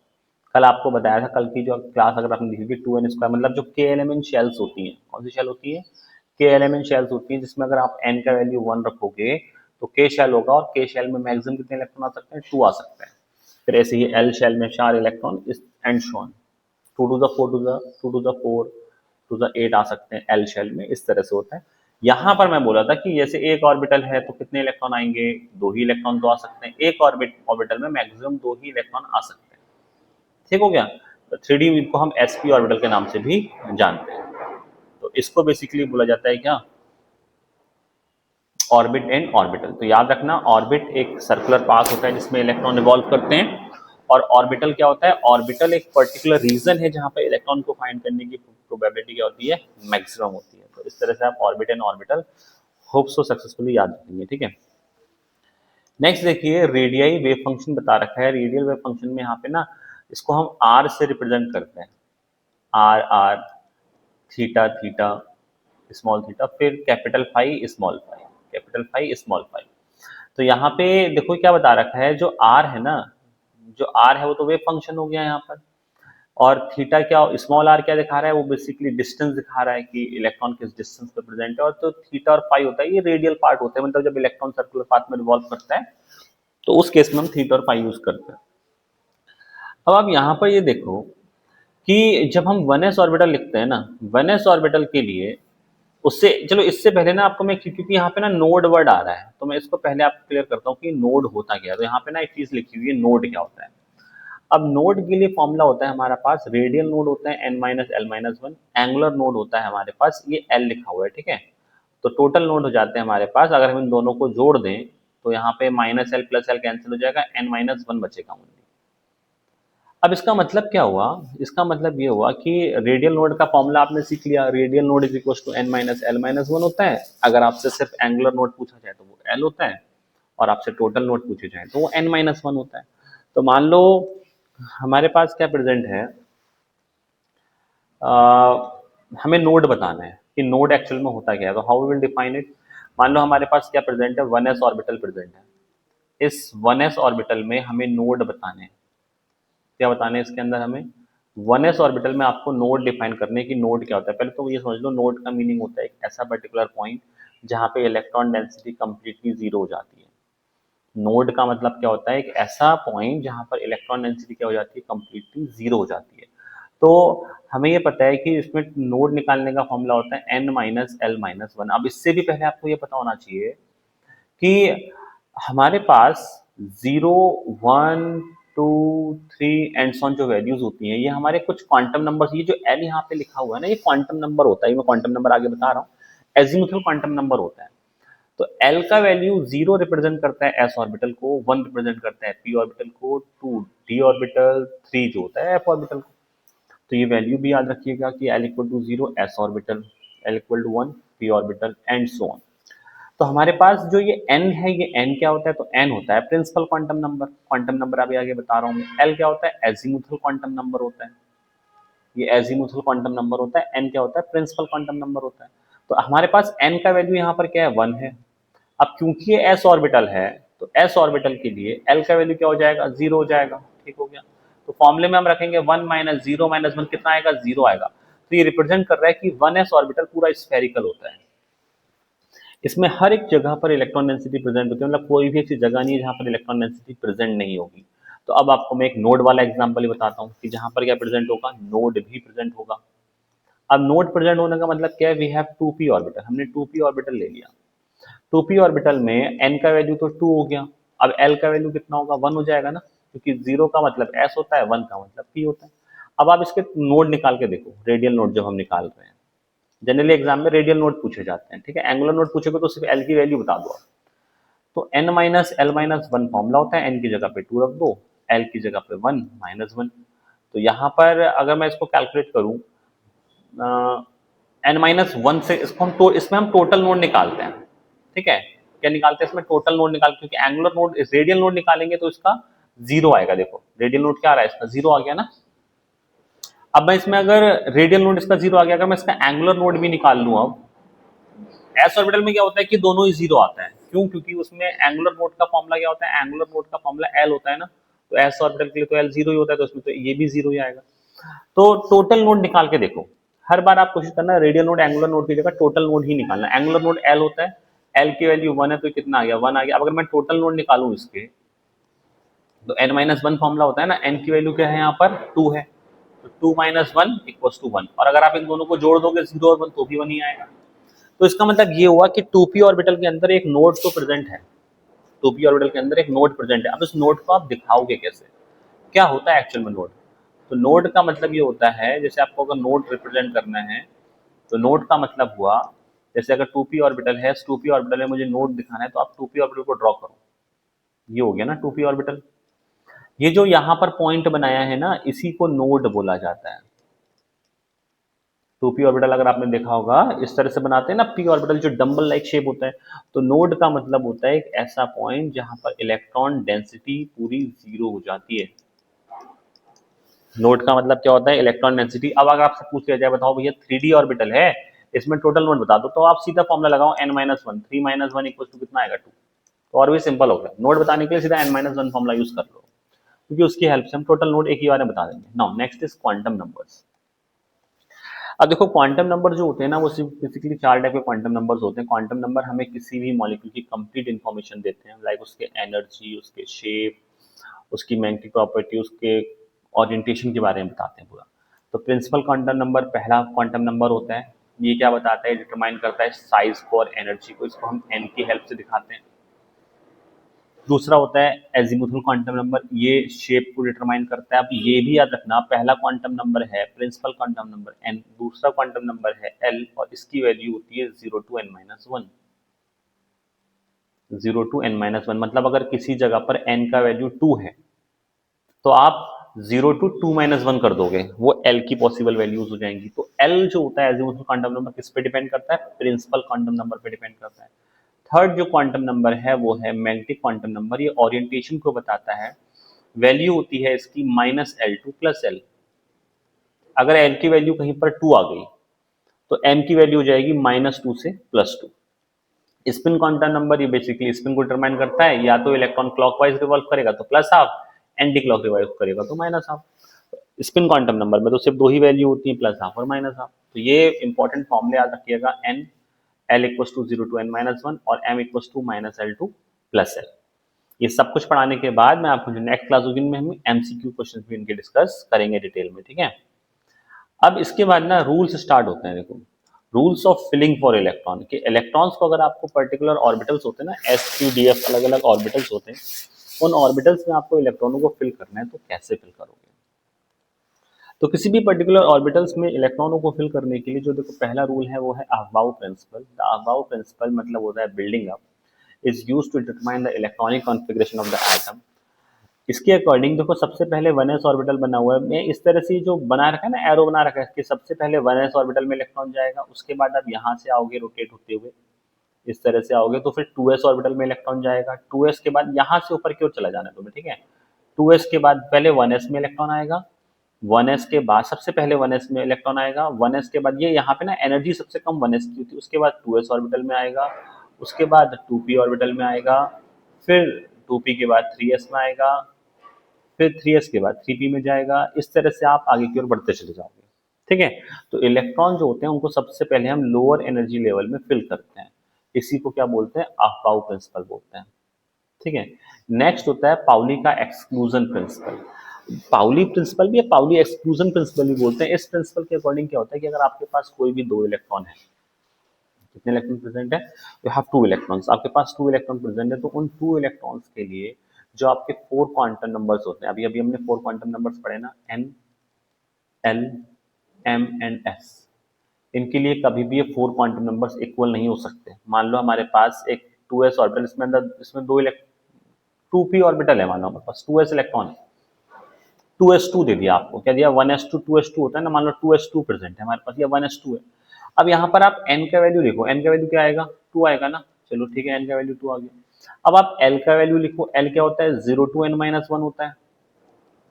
कल आपको बताया था, कल की जो क्लास अगर आपने देखी, 2n स्क्वायर मतलब जो के एलिमेंट शेल्स होती हैं, कौन सी शेल होती है, के एलिमेंट शेल्स होती हैं, जिसमें अगर आप n का वैल्यू 1 रखोगे तो के शेल होगा, और के शेल में मैक्सिमम कितने इलेक्ट्रॉन आ सकते हैं, 2 आ सकते हैं। फिर ऐसे ही एल शेल में 4 इलेक्ट्रॉन, इस and so on, 2 to the 4 to the 2 to the 4 to the 8 आ सकते हैं एल शेल में, इस तरह से होता है। यहाँ पर मैं बोला था कि जैसे एक ऑर्बिटल है तो कितने इलेक्ट्रॉन आएंगे, 2 ही इलेक्ट्रॉन तो आ सकते हैं, एक ऑर्बिटल में मैक्सिमम 2 ही इलेक्ट्रॉन आ सकते हैं। ठीक हो गया, तो 3D को हम sp ऑर्बिटल के नाम से भी जानते हैं। तो इसको बेसिकली बोला जाता है क्या, ऑर्बिट एंड ऑर्बिटल। तो याद रखना, ऑर्बिट एक सर्कुलर पाथ होता है जिसमें इलेक्ट्रॉन रिवॉल्व करते हैं, और ऑर्बिटल क्या होता है, ऑर्बिटल एक पर्टिकुलर रीजन है जहां पे इलेक्ट्रॉन को फाइंड करने की प्रोबेबिलिटी क्या होती है, मैक्सिमम होती है। तो इस तरह से आप orbit and orbital hope so successfully याद रखेंगे, ठीक है। नेक्स्ट देखिए, रेडियाई वेव फंक्शन बता रखा है। रेडियल वेव फंक्शन में यहाँ पे ना इसको हम आर से रिप्रेजेंट करते हैं, R R, theta theta, small theta, फिर capital phi small phi, capital phi small phi. तो यहाँ पे देखो क्या बता रखा है, जो आर है ना, जो आर है वो तो वेव फंक्शन हो गया यहाँ पर, और थीटा क्या, स्मॉल आर क्या दिखा रहा है, वो बेसिकली डिस्टेंस दिखा रहा है कि इलेक्ट्रॉन किस डिस्टेंस पे प्रेजेंट है। और तो थीटा और फाई होता है, ये रेडियल पार्ट होता है, मतलब जब इलेक्ट्रॉन सर्कुलर पाथ में रिवॉल्व करता है तो उस केस में हम थीटा और फाई यूज करते हैं। अब आप यहाँ पर ये देखो कि जब हम 1s ऑर्बिटल लिखते हैं ना, 1s ऑर्बिटल के लिए, उससे चलो इससे पहले ना आपको मैं, क्योंकि यहाँ पे ना नोड वर्ड आ रहा है तो मैं इसको पहले आपको क्लियर करता हूँ कि नोड होता क्या है। तो यहाँ पे ना एक चीज लिखी हुई है, नोड क्या होता है। अब नोड के लिए फॉर्मूला होता है हमारे पास, रेडियल नोड होता है n-l-1, एंगुलर नोड होता है हमारे पास, ये l लिखा हुआ है, ठीक है। तो टोटल नोड हो जाते हैं हमारे पास, अगर हम इन दोनों को जोड़ दें तो यहाँ पे -l + l कैंसिल हो जाएगा, n-1 बचेगा ओनली। अब इसका मतलब क्या हुआ, इसका मतलब ये हुआ कि रेडियल नोड का फॉर्मूला आपने सीख लिया, radial node is equal to n-l-1 होता है। अगर आपसे सिर्फ एंगुलर नोड पूछा जाए तो वो l होता है, और आपसे टोटल नोड पूछे जाए तो वो n-1 होता है। तो मान लो हमारे पास क्या प्रेजेंट है, हमें नोड बताना है कि नोड एक्चुअल में होता क्या है। तो how we will define it. मान लो हमारे पास क्या प्रेजेंट है, 1s ऑर्बिटल प्रेजेंट है। इस 1s ऑर्बिटल में हमें नोड बताने हैं। क्या बताने हैं इसके अंदर हमें, 1s ऑर्बिटल में आपको नोड डिफाइन करने की, नोड क्या होता है। पहले तो ये समझ लो, नोड का मीनिंग होता है एक ऐसा पर्टिकुलर पॉइंट जहां पे इलेक्ट्रॉन डेंसिटी कंप्लीटली जीरो हो जाती है। नोड का मतलब क्या होता है, एक ऐसा पॉइंट जहां पर इलेक्ट्रॉन डेंसिटी क्या हो जाती है, कंप्लीटली जीरो हो जाती है। तो हमें ये पता है कि इसमें नोड निकालने का फॉर्मूला होता है n-l-1। अब इससे भी पहले आपको ये पता होना चाहिए कि हमारे पास 0, 1, 2, 3 एंड सॉन जो वैल्यूज होती हैं, ये हमारे कुछ क्वांटम नंबर्स, ये जो l यहाँ पे लिखा हुआ है ना, ये क्वांटम नंबर होता है। मैं क्वांटम नंबर आगे बता रहा हूँ, एजीमुथल क्वांटम नंबर होता है। तो l का वैल्यू 0 रिप्रेजेंट करता है s ऑर्बिटल को, 1 रिप्रेजेंट करता है p ऑर्बिटल को, 2 d ऑर्बिटल, 3 जो होता है f ऑर्बिटल को। तो ये वैल्यू भी याद रखिएगा कि l equal to 0 s orbital, l equal to 1 p orbital and so on. तो हमारे पास जो ये n है, ये n क्या होता है, तो n होता है principal quantum number. Quantum number अभी आगे बता रहा हूँ। l क्या होता है, एजीमुथल क्वांटम नंबर होता है, ये एजीमुथल क्वांटम नंबर होता है। n क्या होता है, प्रिंसिपल क्वांटम नंबर होता है। तो हमारे पास n का वैल्यू यहाँ पर क्या है, 1 है। अब क्योंकि ये s ऑर्बिटल है, तो s ऑर्बिटल के लिए l का वैल्यू क्या हो जाएगा, 0 हो जाएगा, ठीक हो गया। तो फॉर्मूले में हम रखेंगे 1 - 0 - 1 कितना आएगा, 0 आएगा। तो ये रिप्रेजेंट कर रहा है कि 1s ऑर्बिटल पूरा स्फेरिकल होता है, इसमें हर एक जगह पर इलेक्ट्रॉन डेंसिटी प्रेजेंट होती है, मतलब कोई भी ऐसी जगह नहीं है जहां पर इलेक्ट्रॉन डेंसिटी प्रेजेंट नहीं होगी। तो अब आपको मैं एक नोड वाला एग्जांपल ही बताता हूँ कि जहां पर क्या प्रेजेंट होगा, नोड भी प्रेजेंट होगा। अब नोड प्रेजेंट होने का मतलब क्या है, वी हैव 2p ऑर्बिटल, हमने 2p ऑर्बिटल ले लिया। 2p ऑर्बिटल में n का वैल्यू तो 2 हो गया, अब l का वैल्यू कितना होगा, 1 हो जाएगा ना, क्योंकि 0 का मतलब s होता है, 1 का मतलब p होता है। अब आप इसके नोड निकाल के देखो, रेडियल नोड जो हम निकाल रहे हैं, जनरली एग्जाम में रेडियल नोड पूछे जाते हैं, ठीक है। एंगुलर नोड पूछेगा तो सिर्फ l की वैल्यू बता दो। तो n-l-1 फॉर्मूला होता है, n की जगह पे 2 रख दो, l की जगह पे 1 -1। तो यहाँ पर अगर मैं इसको कैलकुलेट करूं, n-1 से इसको हम इसमें हम टोटल नोड निकालते हैं, ठीक है। क्या निकालते हैं इसमें, टोटल नोड निकालते हैं, क्योंकि एंगुलर नोड, रेडियल नोड निकालेंगे तो इसका 0 आएगा। देखो रेडियल नोड क्या आ रहा है, इसका 0 आ गया ना। अब मैं इसमें अगर रेडियल नोड इसका 0 आ गया, अगर मैं इसका एंगुलर नोड भी निकाल लूं, अब एस ऑर्बिटल में क्या होता है कि दोनों ही 0 आता है। क्यों, क्योंकि उसमें एंगुलर नोड का फॉर्मूला क्या होता है, एंगुलर नोड का फॉर्मूला l होता है ना। तो एस ऑर्बिटल के लिए तो l 0 ही होता है, तो उसमें तो ये भी 0 ही आएगा। तो टोटल नोड निकाल के देखो, हर बार आप कोशिश करना रेडियल नोड एंगुलर नोड की जगह टोटल नोड ही निकालना। एंगुलर नोड l होता है, l की वैल्यू 1 है, तो कितना आ गया, 1 आ गया। अब अगर मैं टोटल नोड निकालूं इसके, तो n-1 फॉर्मूला होता है ना, n की वैल्यू क्या है यहाँ पर, 2 है। तो 2 - 1 = 1, और अगर आप इन दोनों को जोड़ दोगे 0 और 1 तो भी 1 ही आएगा। तो इसका मतलब ये हुआ कि 2p ऑर्बिटल के अंदर एक नोड तो प्रेजेंट है, 2p ऑर्बिटल के अंदर एक नोड प्रेजेंट है। अब इस नोड को आप दिखाओगे कैसे, क्या होता है एक्चुअल में नोड। तो नोड का मतलब ये होता है, जैसे आपको अगर नोड रिप्रेजेंट करना है, तो नोड का मतलब हुआ जैसे अगर 2p ऑर्बिटल है, 2p ऑर्बिटल में मुझे नोड दिखाना है तो आप 2p ऑर्बिटल को ड्रॉ करो, ये हो गया ना 2p ऑर्बिटल। ये जो यहाँ पर पॉइंट बनाया है ना, इसी को नोड बोला जाता है। 2p ऑर्बिटल अगर आपने देखा होगा इस तरह से बनाते हैं ना p ऑर्बिटल, जो डंबल लाइक शेप होता है। तो नोड का मतलब होता है एक ऐसा पॉइंट जहां पर इलेक्ट्रॉन डेंसिटी पूरी जीरो हो जाती है। नोड का मतलब क्या होता है, इलेक्ट्रॉन डेंसिटी। अब अगर आपसे पूछ लिया जाए बताओ भैया 3d ऑर्बिटल है, इसमें टोटल नोड बता दो, तो आप सीधा फॉर्मूला लगाओ n-1, 3 - 1 इक्वल टू कितना आएगा 2। तो और भी सिंपल हो गया, नोड बताने के लिए सीधा n-1 फॉर्मूला यूज कर लो, क्योंकि उसकी हेल्प से हम टोटल नोड एक ही बार में बता देंगे। Now next is quantum numbers. अब देखो क्वांटम नंबर जो होते हैं ना, वो सिर्फ बेसिकली 4 टाइप के क्वांटम नंबर्स होते हैं। क्वांटम नंबर हमें किसी भी मॉलिक्यूल की कंप्लीट इंफॉर्मेशन देते हैं, लाइक उसके एनर्जी, उसके शेप, उसकी मैग्नेटिक प्रॉपर्टी, उसके ओरिएंटेशन के बारे में बताते हैं पूरा। तो प्रिंसिपल क्वांटम नंबर पहला क्वांटम नंबर होता है। ये क्या बताता है, डिटरमाइन करता है साइज को और एनर्जी को, इसको हम एन की हेल्प से दिखाते हैं। दूसरा होता है एजीमुथल क्वांटम नंबर, ये शेप को डिटरमाइन करता है। अब ये भी याद रखना, पहला क्वांटम नंबर है प्रिंसिपल क्वांटम नंबर एन, दूसरा क्वांटम नंबर है एल, और इसकी वैल्यू होती है 0 to n-1। 0 to n-1 मतलब अगर किसी जगह पर n का वैल्यू 2 है तो आप 0 to 2-1 कर दोगे, वो L की पॉसिबल वैल्यूज हो जाएंगी। तो L जो होता है एजीमुथल क्वांटम नंबर किस पे डिपेंड करता है, प्रिंसिपल क्वांटम नंबर पे डिपेंड करता है। थर्ड जो क्वांटम नंबर है वो है मैग्नेटिक क्वांटम नंबर, ये ओरिएंटेशन को बताता है। वैल्यू होती है इसकी -L2 + L। अगर L की वैल्यू कहीं पर 2 आ गई तो M की वैल्यू हो जाएगी -2 से +2। स्पिन क्वांटम नंबर ये बेसिकली स्पिन को डिटरमाइन करता है, या तो इलेक्ट्रॉन क्लॉकवाइज रिवॉल्व करेगा तो +½ एंटी क्लॉक रिवॉल्व करेगा तो -½ स्पिन क्वांटम नंबर में तो सिर्फ 2 ही वैल्यू होती है, +½ और -½ तो ये इंपॉर्टेंट फॉर्मूले याद रखिएगा, n L = 0 to n-1 और m = -L2 + L। ये सब कुछ पढ़ाने के बाद मैं आपको जो नेक्स्ट क्लास होगी में हम एमसीक्यू क्वेश्चन भी इनके डिस्कस करेंगे डिटेल में, ठीक है। अब इसके बाद ना रूल्स स्टार्ट होते हैं। देखो rules of filling for electron, के इलेक्ट्रॉन्स को अगर आपको पर्टिकुलर ऑर्बिटल्स होते हैं ना, s q d f अलग अलग ऑर्बिटल्स होते हैं, उन ऑर्बिटल्स में आपको इलेक्ट्रॉनों को फिल करना है तो कैसे फिल करोगे। तो किसी भी पर्टिकुलर ऑर्बिटल्स में इलेक्ट्रॉनों को फिल करने के लिए जो देखो पहला रूल है वो है Aufbau principal. The Aufbau principal मतलब होता है building up is used to determine the electronic configuration of the atom। इसके अकॉर्डिंग देखो सबसे पहले 1s ऑर्बिटल बना हुआ है, मैं इस तरह से जो बना रखा है ना, एरो बना रखा है कि सबसे पहले 1s ऑर्बिटल में इलेक्ट्रॉन जाएगा, उसके बाद आप यहाँ से आओगे रोटेट होते हुए इस तरह से आओगे तो फिर 2s ऑर्बिटल में इलेक्ट्रॉन जाएगा, 2s के बाद यहाँ से ऊपर की ओर चला जाना है तुम्हें, ठीक है। 2s के बाद पहले 1s में इलेक्ट्रॉन आएगा, 1s के बाद सबसे पहले 1s में इलेक्ट्रॉन आएगा, 1s के बाद ये यहाँ पे ना एनर्जी सबसे कम 1s की होती है, उसके बाद 2s ऑर्बिटल में आएगा, उसके बाद 2p ऑर्बिटल में आएगा, फिर 2p के बाद 3s में आएगा, फिर 3s के बाद 3p में जाएगा। इस तरह से आप आगे की ओर बढ़ते चले जाओगे, ठीक है। तो इलेक्ट्रॉन जो होते हैं उनको सबसे पहले हम लोअर एनर्जी लेवल में फिल करते हैं, इसी को क्या बोलते हैं, अफबाउ प्रिंसिपल बोलते हैं, ठीक है। नेक्स्ट होता है पाउली का एक्सक्लूजन प्रिंसिपल। पाउली प्रिंसिपल भी है, पाउली एक्सक्लूजन प्रिंसिपल भी बोलते हैं। इस प्रिंसिपल के अकॉर्डिंग क्या होता है कि अगर आपके पास कोई भी 2 इलेक्ट्रॉन है, कितने इलेक्ट्रॉन प्रेजेंट है, यू हैव 2 इलेक्ट्रॉन्स, आपके पास 2 इलेक्ट्रॉन प्रेजेंट है, तो उन 2 इलेक्ट्रॉन्स के लिए जो आपके 4 क्वांटम नंबर्स होते हैं, अभी अभी हमने 4 क्वांटम नंबर्स पढ़े ना, n l m and s, इनके लिए कभी भी ये 4 क्वांटम नंबर्स इक्वल नहीं हो सकते। मान लो हमारे पास एक 2s ऑर्बिटल, इसमें 2p ऑर्बिटल है, मान लो हमारे पास 2s इलेक्ट्रॉन है, 2s2 दे दिया आपको, क्या दिया 1s2 2s2 होता है ना, मान लो 2s2 प्रेजेंट है हमारे पास, या 1s2 है। अब यहाँ पर आप n का वैल्यू लिखो, n का वैल्यू क्या आएगा, 2 आएगा ना, चलो ठीक है, n का वैल्यू 2 आ गया। अब आप l का वैल्यू लिखो, l क्या होता है, 0 to n-1 होता है।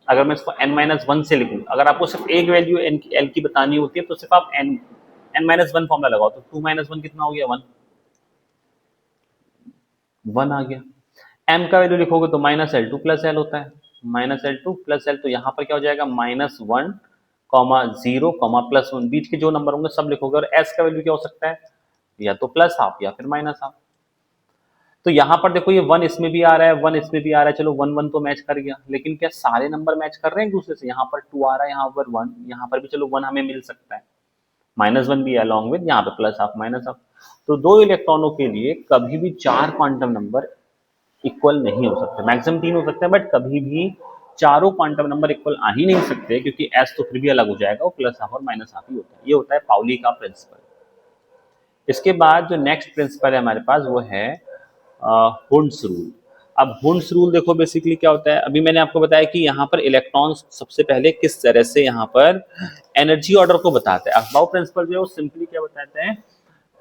अगर मैं इसको n-1 से लिखूं, अगर आपको सिर्फ एक वैल्यू l की बतानी होती है तो सिर्फ आप n-1 फॉर्मूला लगाओ, तो 2 - 1 कितना हो गया, 1 आ गया। m का वैल्यू लिखोगे तो -L2 + L होता है, -L2 + L, तो यहाँ पर क्या हो जाएगा, -1, 0, +1, बीच के जो नंबर होंगे सब लिखोगे। और s का वैल्यू क्या हो सकता है, या तो +½ या फिर -½ तो यहाँ पर देखो ये 1 इसमें भी आ रहा है, 1 इसमें भी आ रहा है, चलो 1 1 तो मैच कर गया, लेकिन क्या सारे नंबर मैच कर रहे हैं एक दूसरे से, यहाँ पर 2 आ रहा है, यहाँ पर 1, यहाँ पर भी चलो 1 हमें मिल सकता है, -1 भी अलॉन्ग विद यहाँ पे +½ -½ तो 2 इलेक्ट्रॉनों के लिए कभी भी 4 क्वांटम नंबर इक्वल नहीं हो सकते, मैक्सिमम 3 हो सकते हैं, बट कभी भी चारों क्वांटम नंबर इक्वल आ ही नहीं सकते, क्योंकि s तो फिर भी अलग हो जाएगा, वो +½ और -½ ही होता है। ये होता है पाउली का प्रिंसिपल। इसके बाद जो नेक्स्ट प्रिंसिपल है हमारे पास वो है हुंड्स रूल। अब हुंड्स रूल देखो बेसिकली क्या होता है, अभी मैंने आपको बताया कि यहाँ पर इलेक्ट्रॉन्स सबसे पहले किस तरह से यहाँ पर एनर्जी ऑर्डर को बताते हैं। अबाउ प्रिंसिपल जो है वो सिंपली क्या बताते हैं,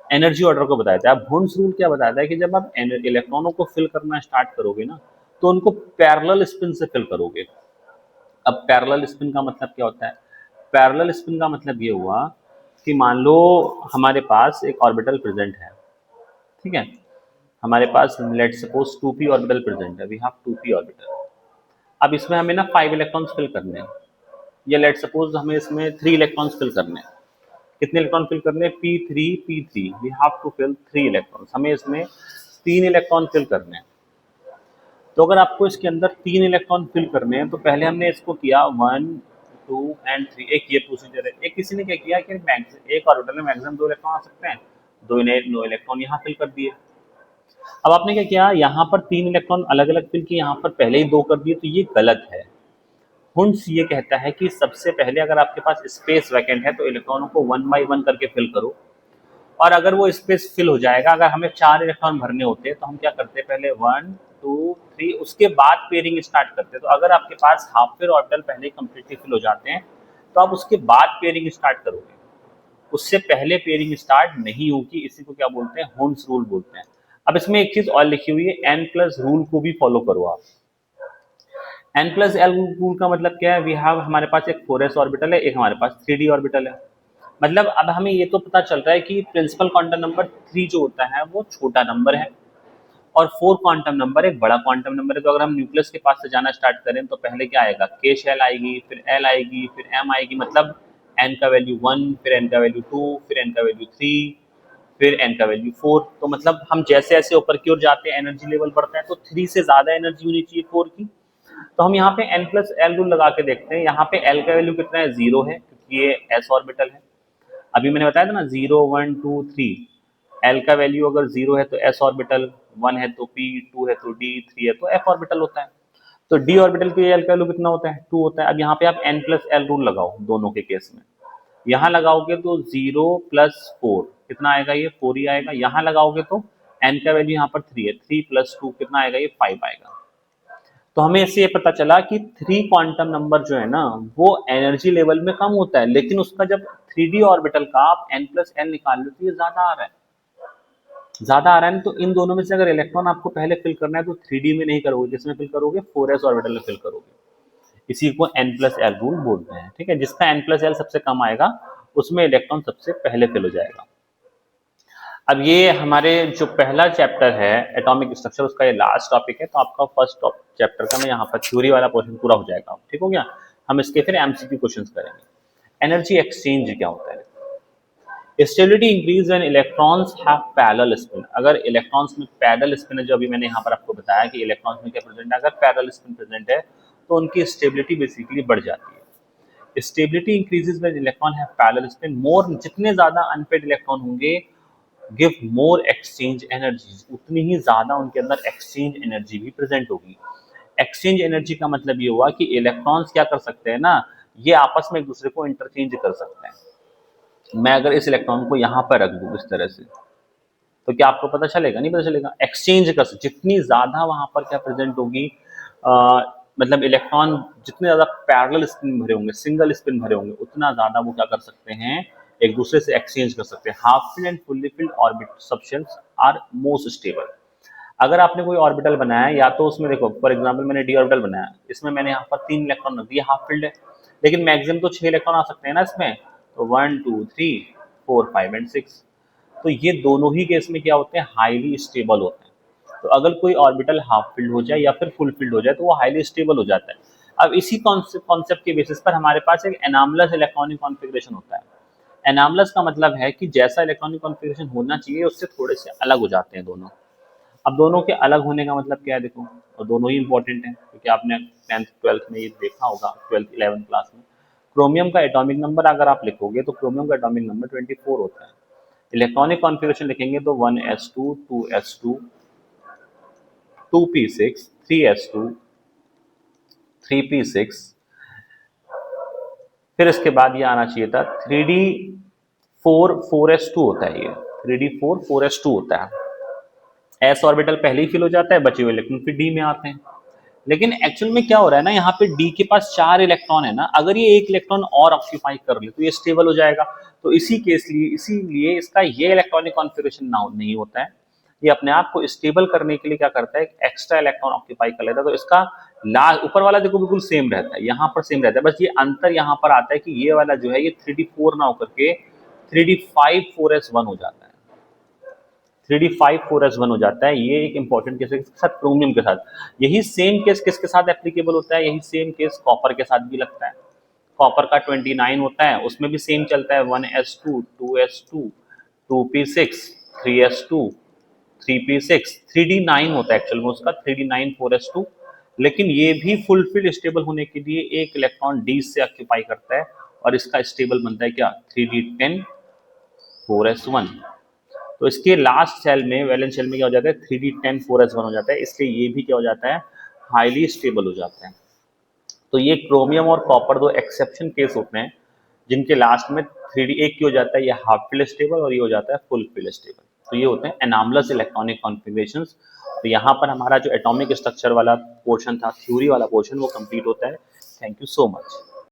एनर्जी ऑर्डर को बताता है। अब हुंड्स रूल क्या बताता है कि जब आप इलेक्ट्रॉनों को फिल करना स्टार्ट करोगे ना, तो उनको पैरेलल स्पिन से फिल करोगे। अब पैरेलल स्पिन का मतलब क्या होता है, पैरेलल स्पिन का मतलब ये हुआ कि मान लो हमारे पास एक ऑर्बिटल प्रेजेंट है, ठीक है, हमारे पास let suppose 2p orbital present है, वी हैव 2p ऑर्बिटल। अब इसमें हमें ना 5 इलेक्ट्रॉन्स फिल करने हैं, या लेट सपोज हमें इसमें 3 इलेक्ट्रॉन्स फिल करने हैं। कितने इलेक्ट्रॉन फिल करने हैं, p3 we have to fill 3 electrons, हमें इसमें 3 इलेक्ट्रॉन फिल करने हैं। तो अगर आपको इसके अंदर 3 इलेक्ट्रॉन फिल करने हैं तो पहले हमने इसको किया 1 2 एंड 3, एक ये प्रोसीजर है। एक किसी ने क्या किया कि एक ऑर्बिटल में मैक्सिमम 2 इलेक्ट्रॉन आ सकते हैं, 2 इलेक्ट्रॉन यहाँ फिल कर दिए। अब आपने क्या किया, यहाँ पर 3 इलेक्ट्रॉन अलग अलग फिल किए, यहाँ पर पहले ही 2 कर दिए, तो ये गलत है। हुंड्स ये कहता है कि सबसे पहले अगर आपके पास स्पेस वैकेंट है तो इलेक्ट्रॉनों को 1 बाय 1 करके फिल करो, और अगर वो स्पेस फिल हो जाएगा, अगर हमें 4 इलेक्ट्रॉन भरने होते तो हम क्या करते, पहले 1 2 3 उसके बाद पेयरिंग स्टार्ट करते। तो अगर आपके पास हाफ पेयर ऑर्बिटल पहले ही कंप्लीटली फिल हो जाते हैं तो आप उसके बाद पेयरिंग स्टार्ट करोगे, उससे पहले पेयरिंग स्टार्ट नहीं होगी। इसी को क्या बोलते हैं, हुंड्स रूल बोलते हैं। अब इसमें एक चीज और लिखी हुई है, एन प्लस रूल को भी फॉलो करो आप। एन प्लस एल रूल का मतलब क्या है, वी हैव हमारे पास एक 4s ऑर्बिटल है, एक हमारे पास 3d ऑर्बिटल है। मतलब अब हमें ये तो पता चल रहा है कि प्रिंसिपल क्वांटम नंबर 3 जो होता है वो छोटा नंबर है, और 4 क्वांटम नंबर एक बड़ा क्वांटम नंबर है। तो अगर हम न्यूक्लियस के पास से जाना स्टार्ट करें तो पहले क्या आएगा, के शेल आएगी, फिर एल आएगी, फिर एम आएगी, मतलब एन का वैल्यू 1, फिर एन का वैल्यू 2, फिर एन का वैल्यू 3, फिर एन का वैल्यू 4। तो मतलब हम जैसे जैसे ऊपर की ओर जाते हैं एनर्जी लेवल बढ़ता है, तो 3 से ज्यादा एनर्जी होनी चाहिए 4 की। तो हम यहाँ पे एन प्लस एल रूल लगा के देखते हैं। यहाँ पे एल का वैल्यू कितना है, 0 है, क्योंकि ये एस ऑर्बिटल है। अभी मैंने बताया था ना 0 1 2 3, एल का वैल्यू अगर 0 है तो एस ऑर्बिटल, 1 है तो पी, 2 है तो डी, 3 है तो एफ ऑर्बिटल होता है। तो डी ऑर्बिटल के एल का वैल्यू कितना होता है, 2 होता है। अब यहाँ पे आप एन प्लस एल रूल लगाओ दोनों के केस में। यहाँ लगाओगे तो 0 प्लस 4 कितना आएगा, ये 4 ही आएगा। यहाँ लगाओगे तो एन का वैल्यू यहाँ पर 3 है, 3 प्लस 2 कितना आएगा, ये 5 आएगा। तो हमें इससे ये पता चला कि 3 क्वांटम नंबर जो है ना वो एनर्जी लेवल में कम होता है, लेकिन उसका जब 3d ऑर्बिटल का आप n प्लस एल निकाल लो तो ये ज्यादा आ रहा है, ज्यादा आ रहा है ना। तो इन दोनों में से अगर इलेक्ट्रॉन आपको पहले फिल करना है तो 3d में नहीं करोगे, जिसमें फिल करोगे 4s ऑर्बिटल में फिल करोगे। इसी को n प्लस एल रूल बोलते हैं, ठीक है। जिसका n प्लस एल सबसे कम आएगा उसमें इलेक्ट्रॉन सबसे पहले फिल हो जाएगा। अब ये हमारे जो पहला चैप्टर है एटॉमिक स्ट्रक्चर, उसका ये लास्ट टॉपिक है। तो आपका फर्स्ट चैप्टर का मैं यहाँ पर थ्योरी वाला पोर्शन पूरा हो जाएगा, ठीक हो गया। हम इसके फिर एमसीक्यू क्वेश्चंस करेंगे। एनर्जी एक्सचेंज क्या होता है, stability increase when electrons have parallel spin. अगर इलेक्ट्रॉन्स में पैरेलल स्पिन है, जो अभी मैंने यहाँ पर आपको बताया कि इलेक्ट्रॉन्स में क्या प्रेजेंट है, अगर पैरेलल स्पिन प्रेजेंट है तो उनकी स्टेबिलिटी बेसिकली बढ़ जाती है। Stability increases when electron have parallel spin more, जितने ज्यादा अनपेड इलेक्ट्रॉन होंगे गिव मोर एक्सचेंज एनर्जी, उतनी ही ज्यादा उनके अंदर एक्सचेंज एनर्जी भी प्रेजेंट होगी। एक्सचेंज एनर्जी का मतलब ये हुआ कि इलेक्ट्रॉन्स क्या कर सकते हैं ना, ये आपस में एक दूसरे को इंटरचेंज कर सकते हैं। मैं अगर इस इलेक्ट्रॉन को यहाँ पर रख दूं इस तरह से, तो क्या आपको पता चलेगा, नहीं पता चलेगा। एक्सचेंज कर सकते, जितनी ज्यादा वहां पर क्या प्रेजेंट होगी, मतलब इलेक्ट्रॉन जितने ज्यादा पैरेलल स्पिन भरे होंगे, सिंगल स्पिन भरे होंगे, उतना ज्यादा वो क्या कर सकते हैं, एक दूसरे से एक्सचेंज कर सकते हैं। Half filled and fully filled orbit subshells are most stable. अगर आपने कोई ऑर्बिटल बनाया है, या तो उसमें देखो फॉर एग्जांपल मैंने डी ऑर्बिटल बनाया, इसमें मैंने यहाँ पर 3 इलेक्ट्रॉन रख दिए, हाफ फील्ड है, लेकिन मैक्सिमम तो 6 इलेक्ट्रॉन आ सकते हैं ना इसमें। तो 1 2 3 4 5 एंड 6, तो ये दोनों ही केस में क्या होते हैं, हाईली स्टेबल होते हैं। तो अगर कोई ऑर्बिटल हाफ फील्ड हो जाए या फिर फुल फील्ड हो जाए तो वो हाईली स्टेबल हो जाता है। अब इसी कॉन्सेप्ट के बेसिस पर हमारे पास एक एनामलस इलेक्ट्रॉनिक कॉन्फ़िगरेशन होता है। एनामलस का मतलब है कि जैसा इलेक्ट्रॉनिक कॉन्फ़िगरेशन होना चाहिए उससे थोड़े से अलग हो जाते हैं दोनों। अब दोनों के अलग होने का मतलब क्या है, देखो, और दोनों ही इंपॉर्टेंट हैं क्योंकि आपने 10th 12th में ये देखा होगा, 12th 11th क्लास में। क्रोमियम का एटॉमिक नंबर अगर आप लिखोगे तो क्रोमियम का एटॉमिक नंबर 24 होता है। इलेक्ट्रॉनिक कॉन्फ़िगरेशन लिखेंगे तो 1s2 2s2 2p6 3s2 3p6, फिर इसके बाद ये आना चाहिए था 3d 4 4s2 होता है ये, 3d4 4s2 होता है। s ऑर्बिटल पहले ही फिल हो जाता है, बचे हुए इलेक्ट्रॉन फिर d में आते हैं। लेकिन एक्चुअल में क्या हो रहा है ना, यहाँ पे d के पास 4 इलेक्ट्रॉन है ना, अगर ये एक इलेक्ट्रॉन और ऑक्यूपाई कर ले तो ये स्टेबल हो जाएगा। तो इसीलिए इसका ये इलेक्ट्रॉनिक कॉन्फ़िगरेशन नहीं होता है। ये अपने आप को स्टेबल करने के लिए क्या करता है, एक्स्ट्रा इलेक्ट्रॉन ऑक्यूपाई कर लेता है। तो इसका ऊपर वाला देखो बिल्कुल सेम रहता है, यहाँ पर सेम रहता है, बस ये अंतर यहाँ पर आता है कि ये वाला जो है ये 3d4 ना होकर के 3d5 4s1 हो जाता है। 3d5 4s1 हो जाता है। ये एक इंपॉर्टेंट केस है किसके साथ, क्रोमियम के साथ। यही सेम केस किसके साथ एप्लीकेबल होता है, यही सेम केस कॉपर के साथ भी लगता है। कॉपर का 29 होता है, उसमें भी सेम चलता है 1s2 2s2 2p6 3s2 3p6 3d9 होता है एक्चुअल में उसका 3d9 4s2। लेकिन ये भी फुलफिल स्टेबल होने के लिए एक इलेक्ट्रॉन d से ऑक्यूपाई करता है और इसका स्टेबल बनता है क्या, 3d10 4s1। तो इसके लास्ट सेल में, वैलेंस शेल में क्या हो जाता है, 3d10 4s1 हो जाता है, इसलिए ये भी क्या हो जाता है, हाईली स्टेबल हो जाता है। तो ये क्रोमियम और कॉपर दो एक्सेप्शन केस होते हैं जिनके लास्ट में 3d एक की हो जाता है, ये हाफ फिल स्टेबल और ये हो जाता है फुल फिल स्टेबल। तो ये होते हैं एनामलस इलेक्ट्रॉनिक कॉन्फ़िगरेशंस। तो यहाँ पर हमारा जो एटॉमिक स्ट्रक्चर वाला पोर्शन था, थ्योरी वाला पोर्शन, वो कंप्लीट होता है। Thank you so much.